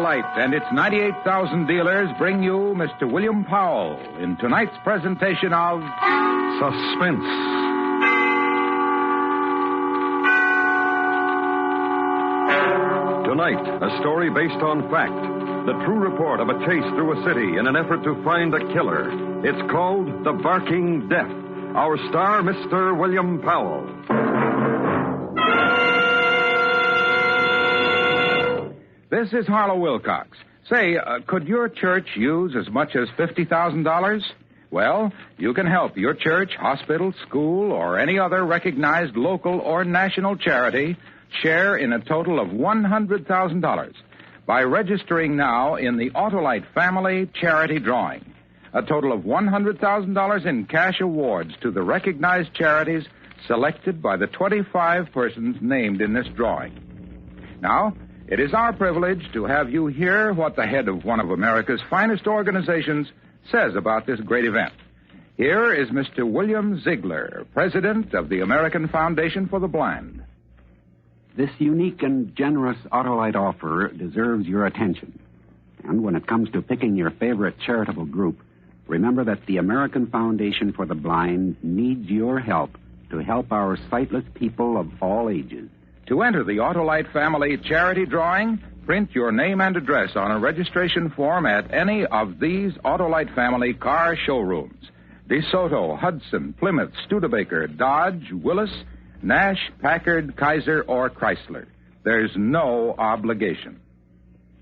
Autolite and its 98,000 dealers bring you Mr. William Powell in tonight's presentation of Suspense. Tonight, a story based on fact. The true report of a chase through a city in an effort to find a killer. It's called The Barking Death. Our star, Mr. William Powell. This is Harlow Wilcox. Say, could your church use as much as $50,000? Well, you can help your church, hospital, school, or any other recognized local or national charity share in a total of $100,000 by registering now in the Autolite Family Charity Drawing. A total of $100,000 in cash awards to the recognized charities selected by the 25 persons named in this drawing. Now, it is our privilege to have you hear what the head of one of America's finest organizations says about this great event. Here is Mr. William Ziegler, president of the American Foundation for the Blind. This unique and generous Autolite offer deserves your attention. And when it comes to picking your favorite charitable group, remember that the American Foundation for the Blind needs your help to help our sightless people of all ages. To enter the Autolite Family Charity Drawing, print your name and address on a registration form at any of these Autolite Family car showrooms. DeSoto, Hudson, Plymouth, Studebaker, Dodge, Willis, Nash, Packard, Kaiser, or Chrysler. There's no obligation.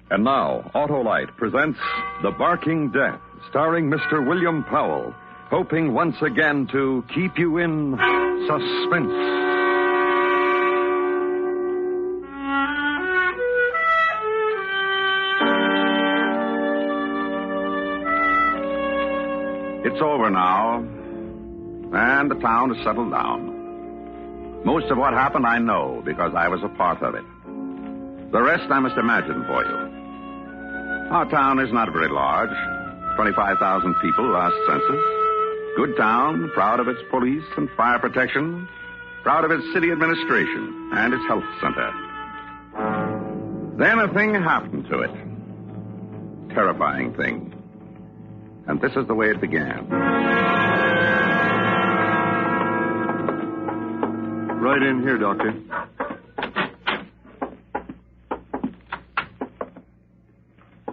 And now, Autolite presents The Barking Death, starring Mr. William Powell, hoping once again to keep you in suspense. It's over now, and the town has settled down. Most of what happened I know because I was a part of it. The rest I must imagine for you. Our town is not very large. 25,000 people last census. Good town, proud of its police and fire protection, proud of its city administration and its health center. Then a thing happened to it. Terrifying thing. And this is the way it began. Right in here, Doctor.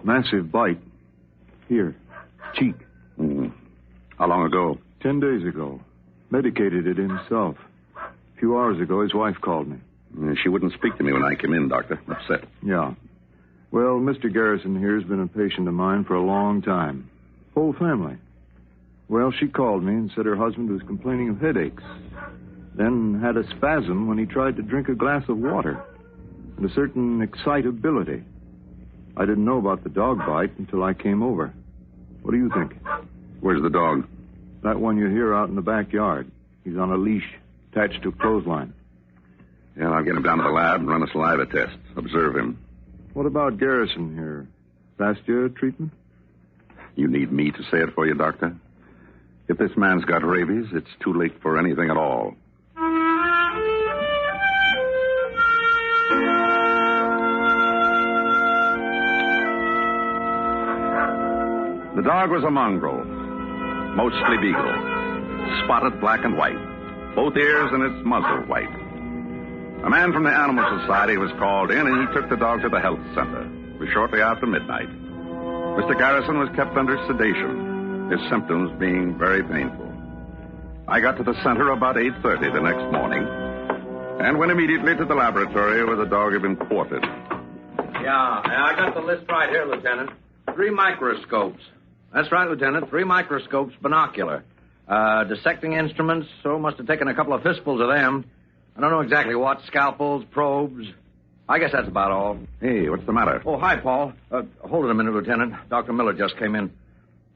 Massive bite. Here. Cheek. How long ago? 10 days ago. Medicated it himself. A few hours ago, his wife called me. She wouldn't speak to me when I came in, Doctor. Upset. Yeah. Well, Mr. Garrison here has been a patient of mine for a long time. Whole family. Well, she called me and said her husband was complaining of headaches. Then had a spasm when he tried to drink a glass of water. And a certain excitability. I didn't know about the dog bite until I came over. What do you think? Where's the dog? That one you hear out in the backyard. He's on a leash, attached to a clothesline. Yeah, I'll get him down to the lab and run a saliva test. Observe him. What about Garrison here? Last year treatment? You need me to say it for you, Doctor? If this man's got rabies, it's too late for anything at all. The dog was a mongrel, mostly beagle, spotted black and white, both ears and its muzzle white. A man from the Animal Society was called in, and he took the dog to the health center. It was shortly after midnight. Mr. Garrison was kept under sedation, his symptoms being very painful. I got to the center about 8:30 the next morning and went immediately to the laboratory where the dog had been quartered. Yeah, I got the list right here, Lieutenant. 3 microscopes. That's right, Lieutenant. 3 microscopes, binocular. Dissecting instruments, so must have taken a couple of fistfuls of them. I don't know exactly what, scalpels, probes. I guess that's about all. Hey, what's the matter? Oh, hi, Paul. Hold it a minute, Lieutenant. Dr. Miller just came in.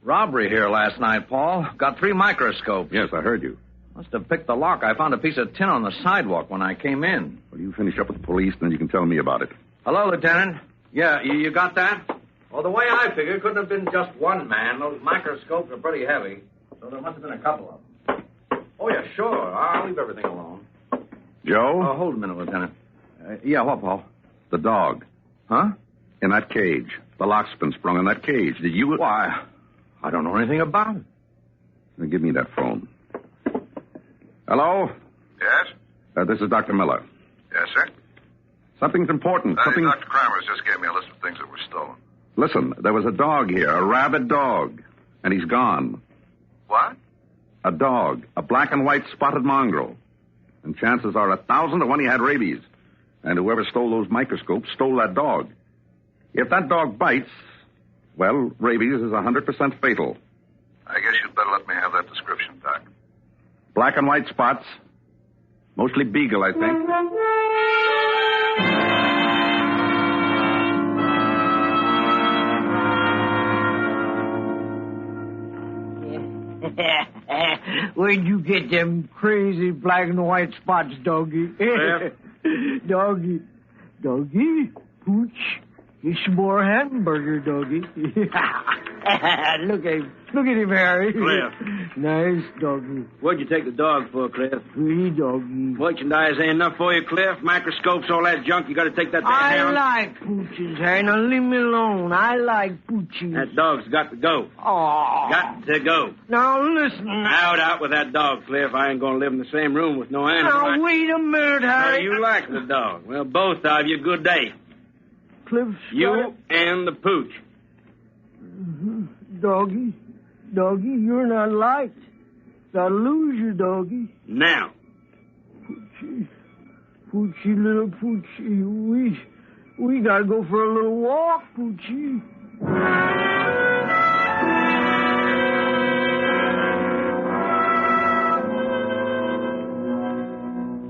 Robbery here last night, Paul. Got 3 microscopes. Yes, I heard you. Must have picked the lock. I found a piece of tin on the sidewalk when I came in. Well, you finish up with the police, then you can tell me about it. Hello, Lieutenant. Yeah, you got that? Well, the way I figure, it couldn't have been just one man. Those microscopes are pretty heavy, so there must have been a couple of them. Oh, yeah, sure. I'll leave everything alone. Joe? Hold a minute, Lieutenant. Yeah, what, Paul? The dog. Huh? In that cage. The lock's been sprung in that cage. Did you... Why, I don't know anything about it. Now, give me that phone. Hello? Yes? This is Dr. Miller. Yes, sir? Something's important. Something... Dr. Kramers just gave me a list of things that were stolen. Listen, there was a dog here, a rabid dog, and he's gone. What? A dog, a black and white spotted mongrel. And chances are 1,000 to 1 he had rabies. And whoever stole those microscopes stole that dog. If that dog bites, well, rabies is 100% fatal. I guess you'd better let me have that description, Doc. Black and white spots. Mostly beagle, I think. Where'd you get them crazy black and white spots, doggy? Doggy. Doggy? Pooch? It's more hamburger, doggy. Look at him. Look at him, Harry. Cliff. Nice doggy. What'd you take the dog for, Cliff? Pretty doggy. Merchandise ain't enough for you, Cliff. Microscopes, all that junk. You got to take that to I hound. like Pooches, Harry. Now leave me alone. I like Pooches. That dog's got to go. Oh. Got to go. Now listen. Out with that dog, Cliff. I ain't going to live in the same room with no animal. Now wait a minute, Now, Harry. you like the dog. Well, both of you, good day. Cliff's You and the pooch. Doggy. Doggy, you're not liked. Gotta lose you, doggy. Now. Poochie, little Poochie. We gotta go for a little walk, Poochie.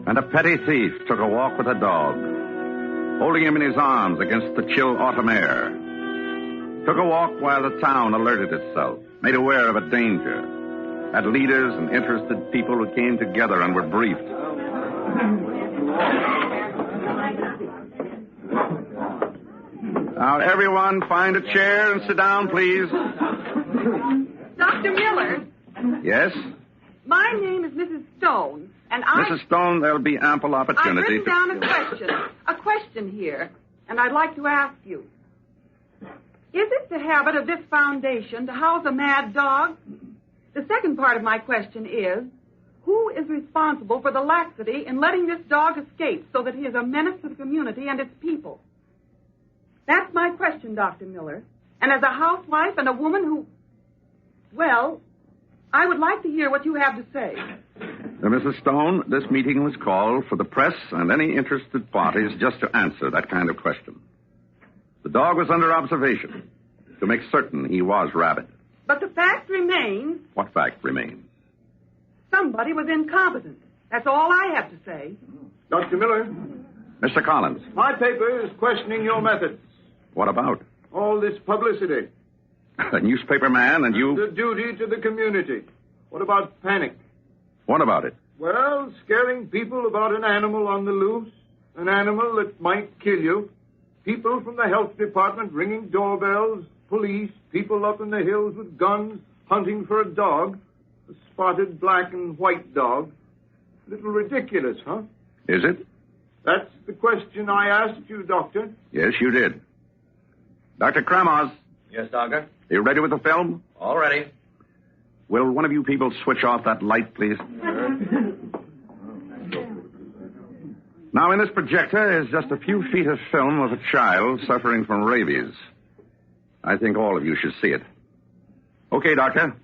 And a petty thief took a walk with a dog, holding him in his arms against the chill autumn air. Took a walk while the town alerted itself, made aware of a danger, had leaders and interested people who came together and were briefed. Now, everyone, find a chair and sit down, please. Dr. Miller, Yes? my name is Mrs. Stone, and Mrs. Stone, there'll be ample I've opportunity written down a question here, and I'd like to ask you. Is it the habit of this foundation to house a mad dog? The second part of my question is, who is responsible for the laxity in letting this dog escape so that he is a menace to the community and its people? That's my question, Dr. Miller. And as a housewife and a woman who... Well, I would like to hear what you have to say. Mrs. Stone, this meeting was called for the press and any interested parties just to answer that kind of question. The dog was under observation to make certain he was rabid. But the fact remains... What fact remains? Somebody was incompetent. That's all I have to say. Dr. Miller, Mr. Collins, my paper is questioning your methods. what about? All this publicity. A newspaper man and you... The duty to the community. What about panic? What about it? Well, scaring people about an animal on the loose, an animal that might kill you, people from the health department ringing doorbells, police, people up in the hills with guns hunting for a dog, a spotted black and white dog. A little ridiculous, huh? Is it? That's the question I asked you, Doctor. Yes, you did. Dr. Kramers, Yes, Doctor? you ready with the film? All ready. Will one of you people switch off that light, please? Now, in this projector is just a few feet of film of a child suffering from rabies. I think all of you should see it. Okay, Doctor.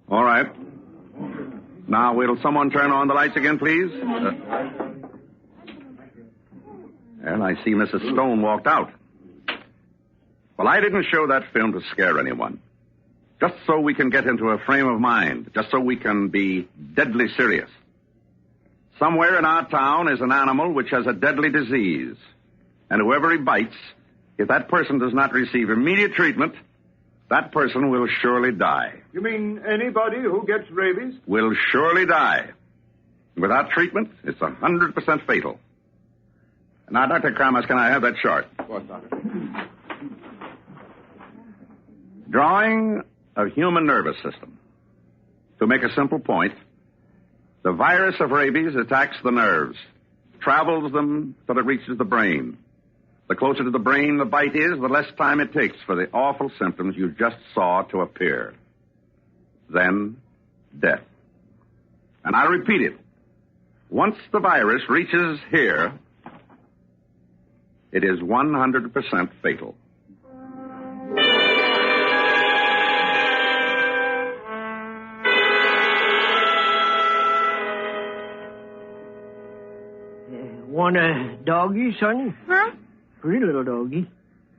All right. Now, will someone turn on the lights again, please? And I see Mrs. Stone walked out. Well, I didn't show that film to scare anyone. Just so we can get into a frame of mind. Just so we can be deadly serious. Somewhere in our town is an animal which has a deadly disease. And whoever he bites, if that person does not receive immediate treatment, that person will surely die. You mean anybody who gets rabies? Will surely die. Without treatment, it's 100% fatal. Now, Dr. Kramas, can I have that chart? Of course, Doctor. Drawing of human nervous system. To make a simple point, the virus of rabies attacks the nerves, travels them till it reaches the brain. The closer to the brain the bite is, the less time it takes for the awful symptoms you just saw to appear. Then, death. And I repeat it. Once the virus reaches here, it is 100% fatal. Want a doggy, Sonny? Huh? Pretty little doggy.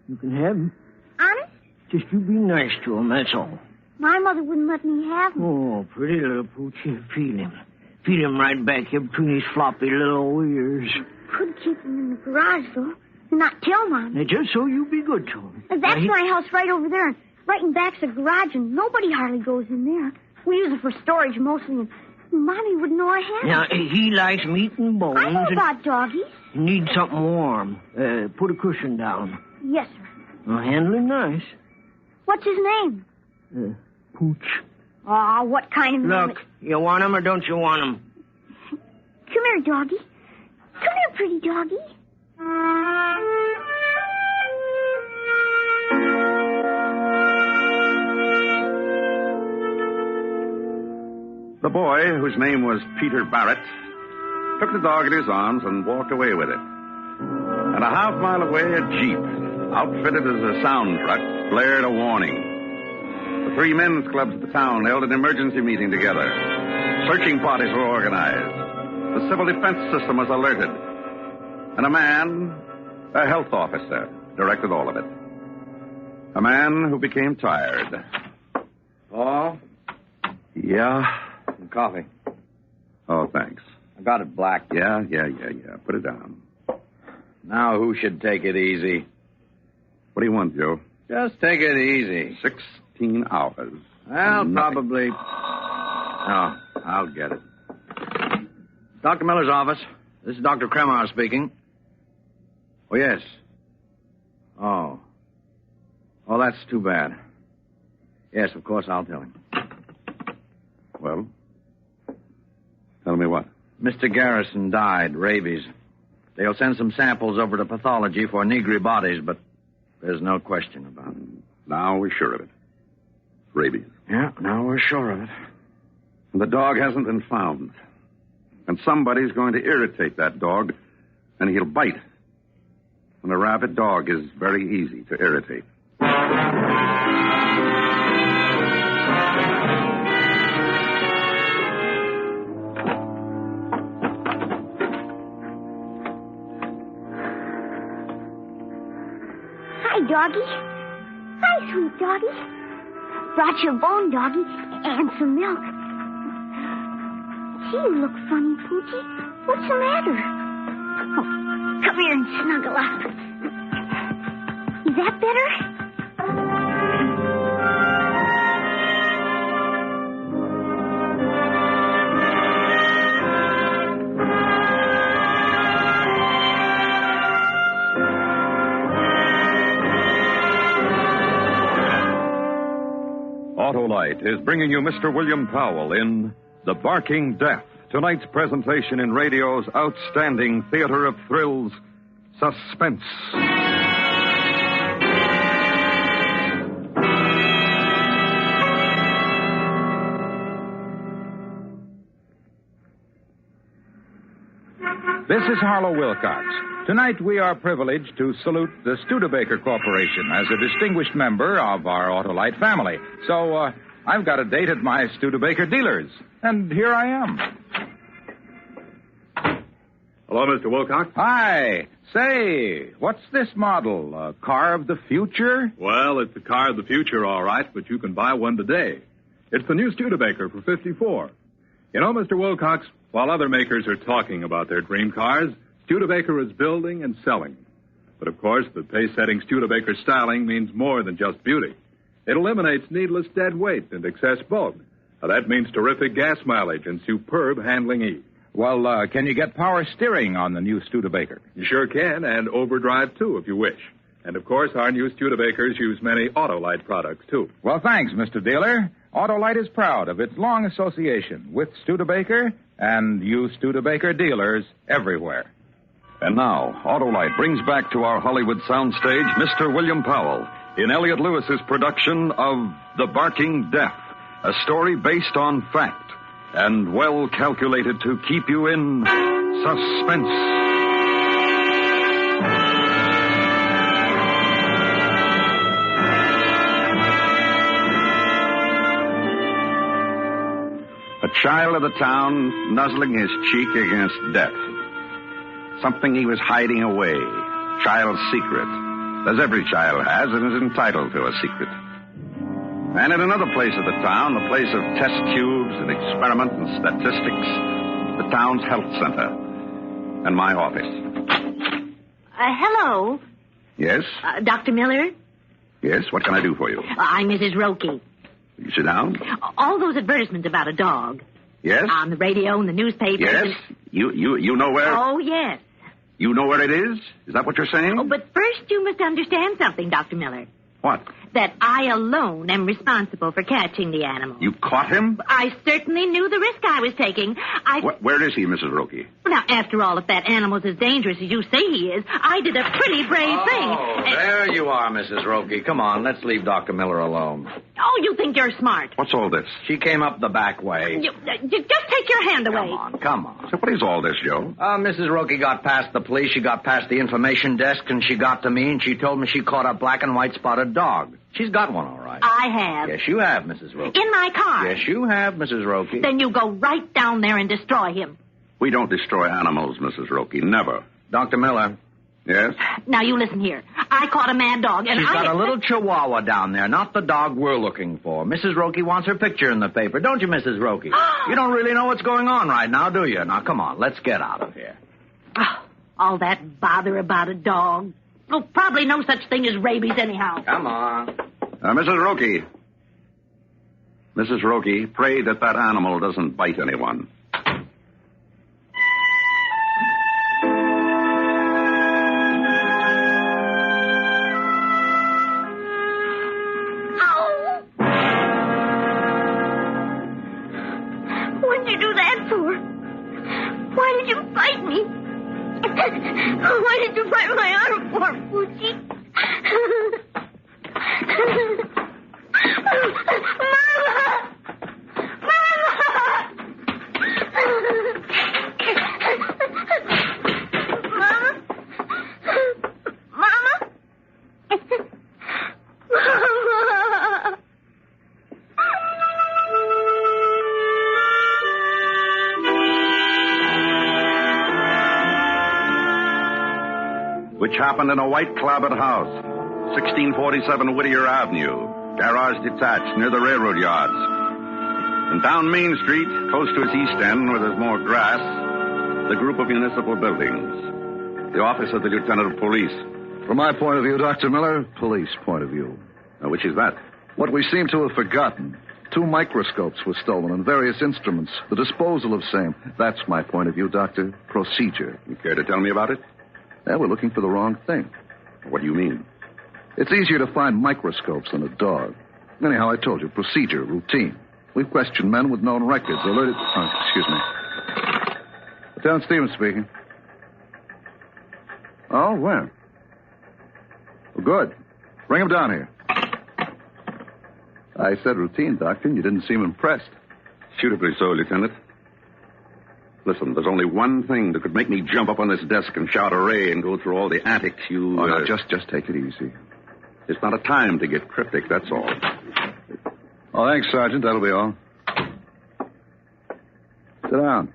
You can have him. Honest? Just you be nice to him, that's all. My mother wouldn't let me have him. Oh, pretty little Poochie. Feel him. Feel him right back here between his floppy little ears. Could keep him in the garage, though, and not tell Mom. Now, just so you be good to him. That's my house right over there, and right in back's a garage, and nobody hardly goes in there. We use it for storage mostly, and Mommy wouldn't know I had Now, him. he likes meat and bones. I know about doggies. He needs something warm. Put a cushion down. Yes, sir. Well, handle him nice. What's his name? Pooch. Aw, what kind of name? Look, you want him or don't you want him? Come here, doggy. Come here, pretty doggy. The boy, whose name was Peter Barrett, took the dog in his arms and walked away with it. And a half mile away, a jeep, outfitted as a sound truck, blared a warning. The three men's clubs of the town held an emergency meeting together. Searching parties were organized. The civil defense system was alerted. And a man, a health officer, directed all of it. A man who became tired. Paul? Yeah? Some coffee. Oh, thanks. I got it black. Yeah. Put it down. Now who should take it easy? What do you want, Joe? Just take it easy. 16 hours. Well, Nothing. probably... Oh, I'll get it. Dr. Miller's office. This is Dr. Kremar speaking. Oh, yes. Oh, that's too bad. Yes, of course, I'll tell him. Well, tell me what? Mr. Garrison died, rabies. They'll send some samples over to pathology for negri bodies, but there's no question about it. Now we're sure of it. Rabies. Yeah, now we're sure of it. And the dog hasn't been found. And somebody's going to irritate that dog, and he'll bite. And a rabid dog is very easy to irritate. Hi, doggy. Hi, sweet doggy. Brought you a bone, doggy, and some milk. Gee, you look funny, Poochie. What's the matter? Oh, come here and snuggle up. Is that better? Autolite is bringing you Mr. William Powell in The Barking Death, tonight's presentation in radio's outstanding theater of thrills, Suspense. This is Harlow Wilcox. Tonight we are privileged to salute the Studebaker Corporation as a distinguished member of our Autolite family. So, I've got a date at my Studebaker dealers, and here I am. Hello, Mr. Wilcox. Hi. Say, what's this model? A car of the future? Well, it's a car of the future, all right, but you can buy one today. It's the new Studebaker for $54. You know, Mr. Wilcox, while other makers are talking about their dream cars, Studebaker is building and selling. But, of course, the pace-setting Studebaker styling means more than just beauty. It eliminates needless dead weight and excess bulk. Now, that means terrific gas mileage and superb handling ease. Well, can you get power steering on the new Studebaker? You sure can, and overdrive, too, if you wish. And, of course, our new Studebakers use many Autolite products, too. Well, thanks, Mr. Dealer. Autolite is proud of its long association with Studebaker and you Studebaker dealers everywhere. And now, Autolite brings back to our Hollywood soundstage Mr. William Powell in Elliot Lewis's production of The Barking Death, a story based on fact and well calculated to keep you in suspense. A child of the town nuzzling his cheek against death. Something he was hiding away. Child's secret. As every child has and is entitled to a secret. And in another place of the town, the place of test tubes and experiment and statistics, the town's health center. And my office. Hello. Yes? Dr. Miller? Yes, what can I do for you? I'm Mrs. Roki. You sit down. All those advertisements about a dog. Yes? On the radio and the newspapers. Yes? You know where? Oh, yes. You know where it is? Is that what you're saying? Oh, but first you must understand something, Dr. Miller. What? That I alone am responsible for catching the animal. You caught him? I certainly knew the risk I was taking. Where is he, Mrs. Roki? Now, after all, if that animal's as dangerous as you say he is, I did a pretty brave thing. Oh, there you are, Mrs. Roki. Come on, let's leave Dr. Miller alone. Oh, you think you're smart. What's all this? She came up the back way. You just take your hand away. Come on. So what is all this, Joe? Mrs. Roki got past the police, she got past the information desk, and she got to me, and she told me she caught a black and white spotted dog. She's got one, all right. I have. Yes, you have, Mrs. Roki. In my car. Yes, you have, Mrs. Roki. Then you go right down there and destroy him. We don't destroy animals, Mrs. Roki. Never. Dr. Miller. Yes? Now, you listen here. I caught a mad dog, and She's got a little chihuahua down there, not the dog we're looking for. Mrs. Roki wants her picture in the paper, don't you, Mrs. Roki? You don't really know what's going on right now, do you? Now, come on, let's get out of here. Oh, all that bother about a dog. Oh, probably no such thing as rabies anyhow. Come on. Mrs. Roki. Mrs. Roki, pray that animal doesn't bite anyone. What'd you do that for? Why did you bite me? Why did you bite my arm for, Poochie? Which happened in a white-clabbered house, 1647 Whittier Avenue, garage detached near the railroad yards. And down Main Street, close to its east end, where there's more grass, the group of municipal buildings. The office of the Lieutenant of Police. From my point of view, Dr. Miller, police point of view. Now, which is that? What we seem to have forgotten. 2 microscopes were stolen and various instruments. The disposal of same. That's my point of view, Doctor. Procedure. You care to tell me about it? Yeah, we're looking for the wrong thing. What do you mean? It's easier to find microscopes than a dog. Anyhow, I told you, procedure, routine. We've questioned men with known records, alerted... Oh, excuse me. Lieutenant Stevens speaking. Oh, where? Well, good. Bring him down here. I said routine, Doctor, and you didn't seem impressed. Suitably so, Lieutenant. Listen, there's only one thing that could make me jump up on this desk and shout array and go through all the antics you... Oh, no, just take it easy. It's not a time to get cryptic, that's all. Oh, thanks, Sergeant. That'll be all. Sit down.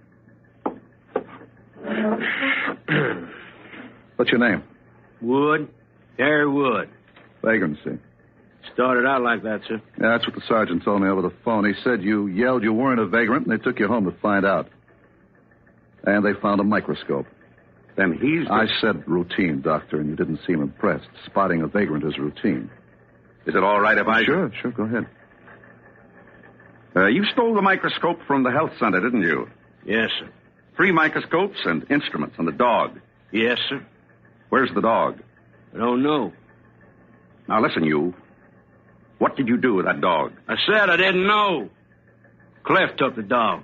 What's your name? Wood. Harry Wood. Vagrancy. Started out like that, sir. Yeah, that's what the sergeant told me over the phone. He said you yelled you weren't a vagrant, and they took you home to find out. And they found a microscope. Then he's... I said routine, Doctor, and you didn't seem impressed. Spotting a vagrant is routine. Is it all right if I... Sure, go ahead. You stole the microscope from the health center, didn't you? Yes, sir. 3 microscopes and instruments and a dog. Yes, sir. Where's the dog? I don't know. Now listen, you. What did you do with that dog? I said I didn't know. Cliff took the dog.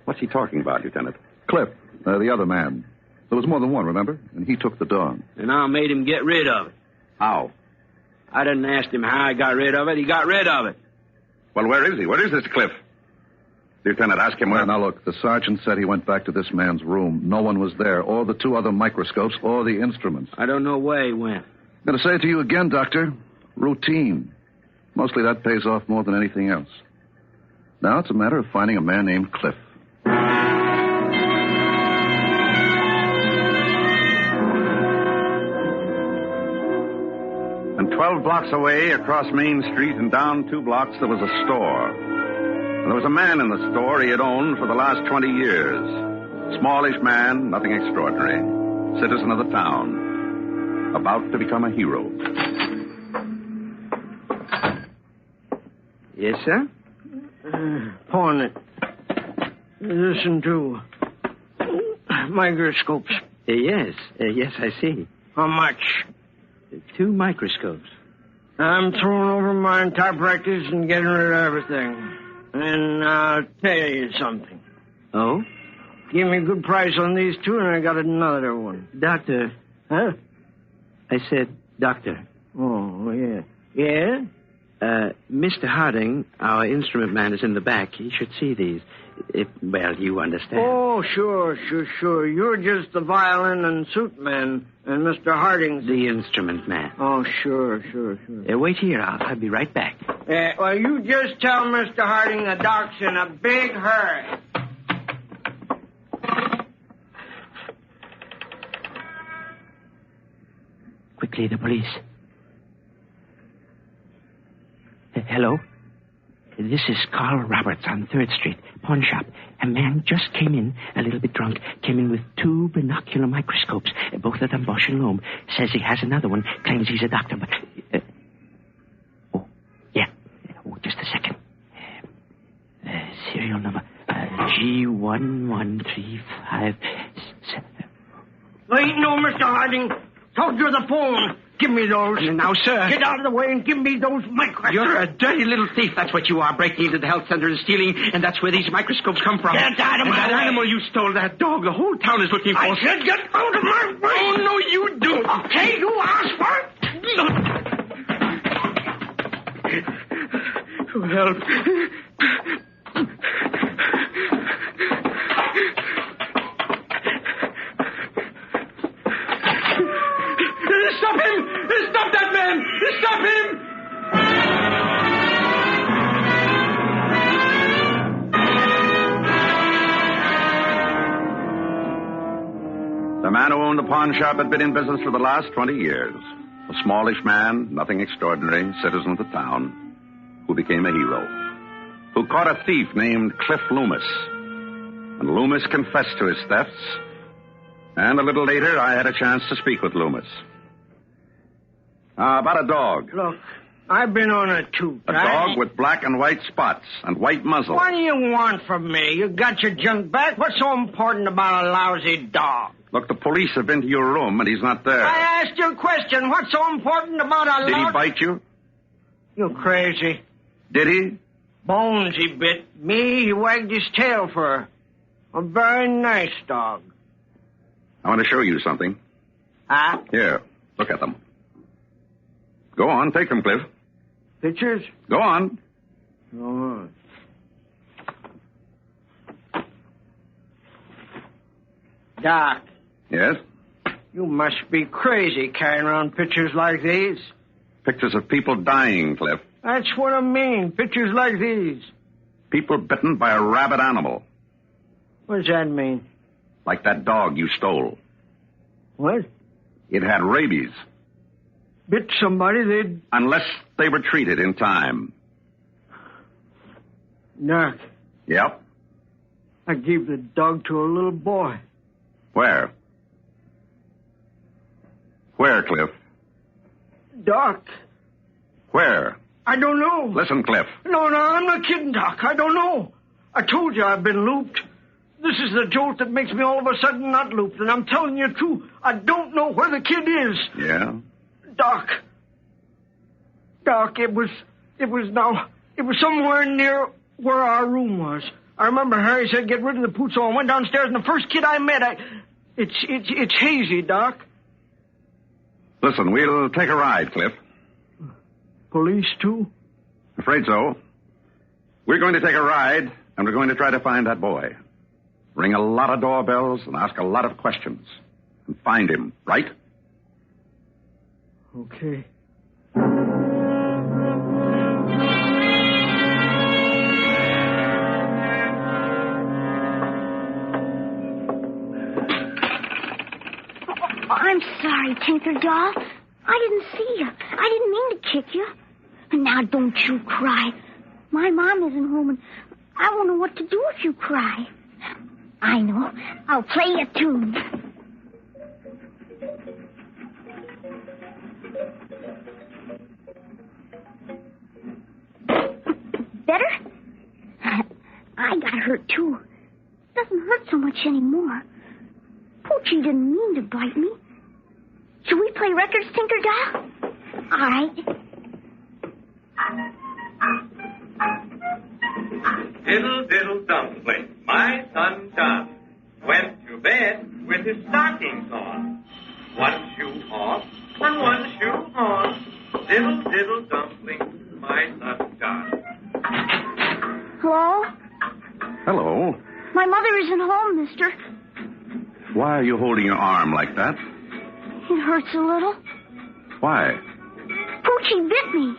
What's he talking about, Lieutenant? Cliff, the other man. There was more than one, remember? And he took the dog. And I made him get rid of it. How? I didn't ask him how I got rid of it. He got rid of it. Well, where is he? Where is this Cliff? Lieutenant, ask him where... Now, look, the sergeant said he went back to this man's room. No one was there, or the 2 other microscopes, or the instruments. I don't know where he went. I'm going to say it to you again, Doctor. Routine. Mostly that pays off more than anything else. Now it's a matter of finding a man named Cliff. And 12 blocks away, across Main Street and down 2 blocks, there was a store. And there was a man in the store he had owned for the last 20 years. Smallish man, nothing extraordinary. Citizen of the town. About to become a hero. Yes, sir? Pawn it. Listen to microscopes. Yes, I see. How much? 2 microscopes. I'm throwing over my entire practice and getting rid of everything. And I'll tell you something. Oh? Give me a good price on these 2, and I got another one. Doctor. Huh? I said, doctor. Oh, yeah. Yeah? Mr. Harding, our instrument man, is in the back. He should see these. Well, you understand. Oh, sure. You're just the violin and suit man, and Mr. Harding's... The instrument man. Oh, sure. Wait here. I'll be right back. Well, you just tell Mr. Harding the doc's in a big hurry. Quickly, the police. Hello? This is Carl Roberts on 3rd Street, pawn shop. A man just came in, a little bit drunk, came in with 2 binocular microscopes, both of them Bosch and Lohm. Says he has another one, claims he's a doctor, but... just a second. Serial number, G1135... Ain't no Mr. Harding. Told you the phone. Give me those. Now, sir. Get out of the way and give me those microscopes. You're a dirty little thief. That's what you are, breaking into the health center and stealing, and that's where these microscopes come from. Get out of my way. That animal you stole, that dog, the whole town is looking for. I said get out of my way. Oh, no, you do. Okay, you asked for it. Help. Stop him! Stop that man! Stop him! The man who owned the pawn shop had been in business for the last 20 years. A smallish man, nothing extraordinary, citizen of the town, who became a hero. Who caught a thief named Cliff Loomis. And Loomis confessed to his thefts. And a little later, I had a chance to speak with Loomis. About a dog. Look, I've been on it too. A dog with black and white spots and white muzzle. What do you want from me? You got your junk back? What's so important about a lousy dog? Look, the police have been to your room, and he's not there. I asked you a question. What's so important about a Did he bite you? You crazy. Did he? Bones he bit. Me, he wagged his tail for a very nice dog. I want to show you something. Huh? Here, look at them. Go on, take them, Cliff. Pictures? Go on. Go on. Doc. Yes? You must be crazy carrying around pictures like these. Pictures of people dying, Cliff. That's what I mean. Pictures like these. People bitten by a rabid animal. What does that mean? Like that dog you stole. What? It had rabies. Bit somebody, they'd... Unless they were treated in time. Doc. Yep. I gave the dog to a little boy. Where? Where, Cliff? Doc. Where? I don't know. Listen, Cliff. No, I'm not kidding, Doc. I don't know. I told you I've been looped. This is the jolt that makes me all of a sudden not looped, and I'm telling you true. I don't know where the kid is. Yeah? Doc, it was somewhere near where our room was. I remember Harry said get rid of the pooch, so I went downstairs, and the first kid I met, it's Hazy, Doc. Listen, we'll take a ride, Cliff. Police, too? Afraid so. We're going to take a ride, and we're going to try to find that boy. Ring a lot of doorbells and ask a lot of questions. And find him, right? Okay. I'm sorry, Tinker Doll. I didn't see you. I didn't mean to kick you. And now don't you cry. My mom isn't home, and I won't know what to do if you cry. I know. I'll play you a tune. Better? I got hurt, too. Doesn't hurt so much anymore. Poochie didn't mean to bite me. Should we play records, Tinker Doll? All right. Diddle, diddle, dumpling, my son John went to bed with his stockings on. One shoe off and one shoe on. Diddle, diddle, dumpling, my son John. Hello? Hello. My mother isn't home, mister. Why are you holding your arm like that? It hurts a little. Why? Poochie bit me.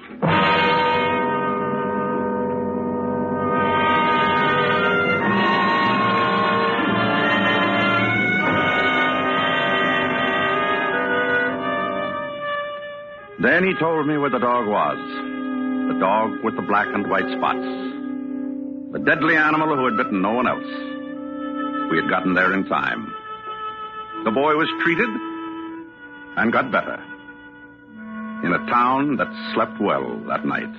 Then he told me where the dog was. The dog with the black and white spots. The deadly animal who had bitten no one else. We had gotten there in time. The boy was treated and got better in a town that slept well that night.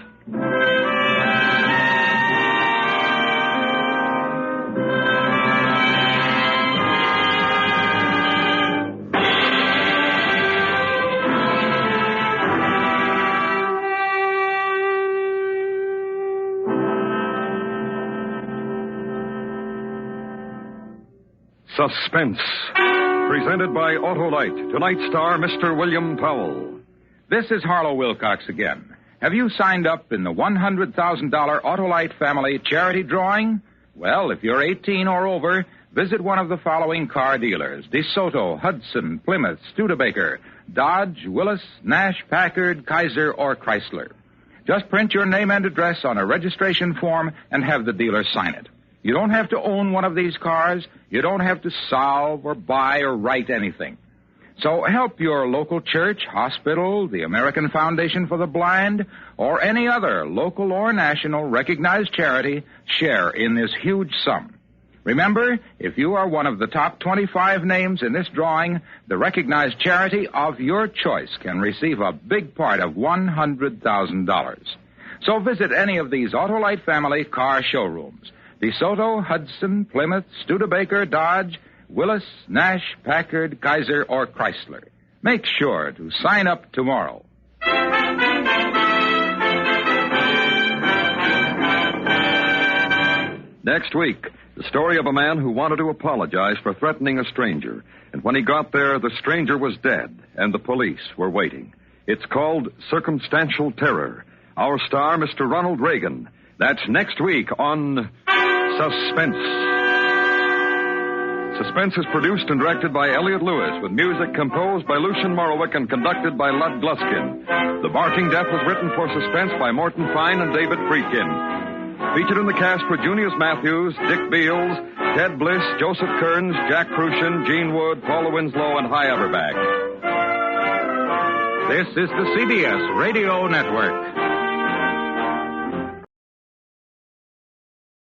Suspense, presented by Autolite. Tonight's star, Mr. William Powell. This is Harlow Wilcox again. Have you signed up in the $100,000 Autolite family charity drawing? Well, if you're 18 or over, visit one of the following car dealers: DeSoto, Hudson, Plymouth, Studebaker, Dodge, Willis, Nash, Packard, Kaiser, or Chrysler. Just print your name and address on a registration form and have the dealer sign it. You don't have to own one of these cars. You don't have to solve or buy or write anything. So help your local church, hospital, the American Foundation for the Blind, or any other local or national recognized charity share in this huge sum. Remember, if you are one of the top 25 names in this drawing, the recognized charity of your choice can receive a big part of $100,000. So visit any of these Autolite family car showrooms: DeSoto, Hudson, Plymouth, Studebaker, Dodge, Willis, Nash, Packard, Kaiser, or Chrysler. Make sure to sign up tomorrow. Next week, the story of a man who wanted to apologize for threatening a stranger. And when he got there, the stranger was dead, and the police were waiting. It's called Circumstantial Terror. Our star, Mr. Ronald Reagan. That's next week on Suspense. Suspense is produced and directed by Elliot Lewis, with music composed by Lucian Morowick and conducted by Lud Gluskin. The Barking Deaf was written for Suspense by Morton Fine and David Friedkin. Featured in the cast were Junius Matthews, Dick Beals, Ted Bliss, Joseph Kearns, Jack Crucian, Gene Wood, Paula Winslow, and Hy Everback. This is the CBS Radio Network.